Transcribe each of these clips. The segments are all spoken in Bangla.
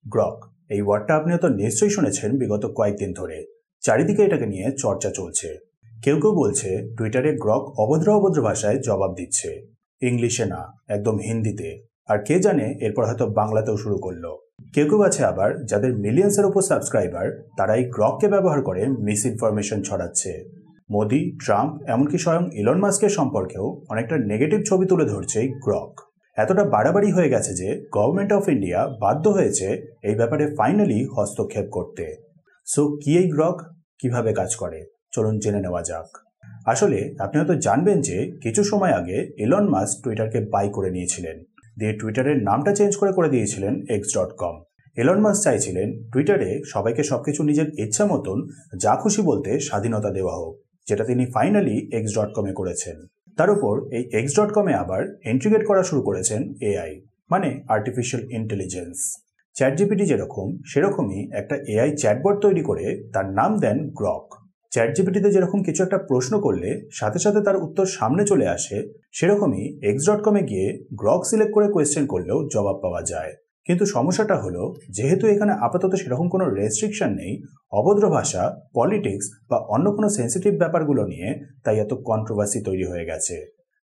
গ্রক এই ওয়ার্ডটা আপনি হয়তো নিশ্চয়ই শুনেছেন বিগত কয়েকদিন ধরে। চারিদিকে এটাকে নিয়ে চর্চা চলছে। কেউ কেউ বলছে টুইটারে গ্রক অভদ্র অভদ্র ভাষায় জবাব দিচ্ছে, ইংলিশে না, একদম হিন্দিতে। আর কে জানে এরপর হয়তো বাংলাতেও শুরু করলো। কেউ কেউ আছে আবার যাদের মিলিয়ন্সের উপর সাবস্ক্রাইবার, তারা এই গ্রককে ব্যবহার করে মিস ইনফরমেশন ছড়াচ্ছে। মোদি, ট্রাম্প, এমনকি স্বয়ং ইলন মাস্কের সম্পর্কেও অনেকটা নেগেটিভ ছবি তুলে ধরছে এই গ্রক। এতটা বাড়াবাড়ি হয়ে গেছে যে গভর্নমেন্ট অফ ইন্ডিয়া বাধ্য হয়েছে এই ব্যাপারে ফাইনালি হস্তক্ষেপ করতে। সো কি এই গ্রক, কিভাবে কাজ করে, চলুন জেনে নেওয়া যাক। আসলে আপনি হয়তো জানবেন যে কিছু সময় আগে ইলন মাস্ক টুইটারকে বাই করে নিয়েছিলেন, দিয়ে টুইটারের নামটা চেঞ্জ করে দিয়েছিলেন x.com। ইলন মাস্ক চাইছিলেন টুইটারে সবাইকে সবকিছু নিজের ইচ্ছা মতন যা খুশি বলতে স্বাধীনতা দেওয়া হোক, যেটা তিনি ফাইনালি x.com-এ করেছেন। তার উপর এই x.com-এ আবার ইন্টিগ্রেট করা শুরু করেছেন এআই, মানে আর্টিফিশিয়াল ইন্টেলিজেন্স। চ্যাটজিপিটি যেরকম, সেরকমই একটা এআই চ্যাটবট তৈরি করে তার নাম দেন গ্রক। চ্যাটজিপিটিতে যেরকম কিছু একটা প্রশ্ন করলে সাথে সাথে তার উত্তর সামনে চলে আসে, সেরকমই x.com-এ গিয়ে গ্রক সিলেক্ট করে কোয়েশ্চেন করলেও জবাব পাওয়া যায়। কিন্তু সমস্যাটা হলো, যেহেতু এখানে আপাতত সেরকম কোনো রেস্ট্রিকশন নেই অভদ্র ভাষা, পলিটিক্স বা অন্য কোনো সেন্সিটিভ ব্যাপারগুলো নিয়ে, তাই এত কন্ট্রোভার্সি তৈরি হয়ে গেছে।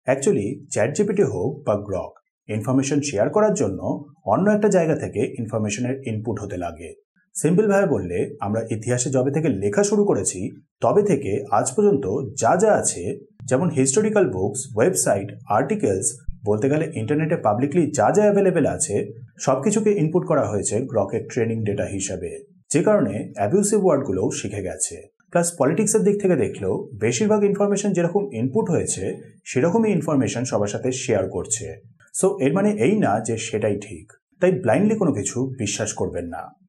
অ্যাকচুয়ালি চ্যাটজিপিটি হোক বা গ্রক, ইনফরমেশন শেয়ার করার জন্য অন্য একটা জায়গা থেকে ইনফরমেশনের ইনপুট হতে লাগে। সিম্পলভাবে বললে, আমরা ইতিহাসে যবে থেকে লেখা শুরু করেছি তবে থেকে আজ পর্যন্ত যা যা আছে, যেমন হিস্টোরিক্যাল বুকস, ওয়েবসাইট, আর্টিকেলস, বলতে গেলে ইন্টারনেটে পাবলিকলি যা যা অ্যাভেলেবেল আছে, সবকিছুকে ইনপুট করা হয়েছে গ্রকের ট্রেনিং ডেটা হিসাবে, যে কারণে অ্যাবিউসিভ ওয়ার্ডগুলোও শিখে গেছে। প্লাস পলিটিক্সের দিক থেকে দেখলেও বেশিরভাগ ইনফরমেশন যেরকম ইনপুট হয়েছে সেরকমই ইনফরমেশন সবার সাথে শেয়ার করছে। সো এর মানে এই না যে সেটাই ঠিক, তাই ব্লাইন্ডলি কোনো কিছু বিশ্বাস করবেন না।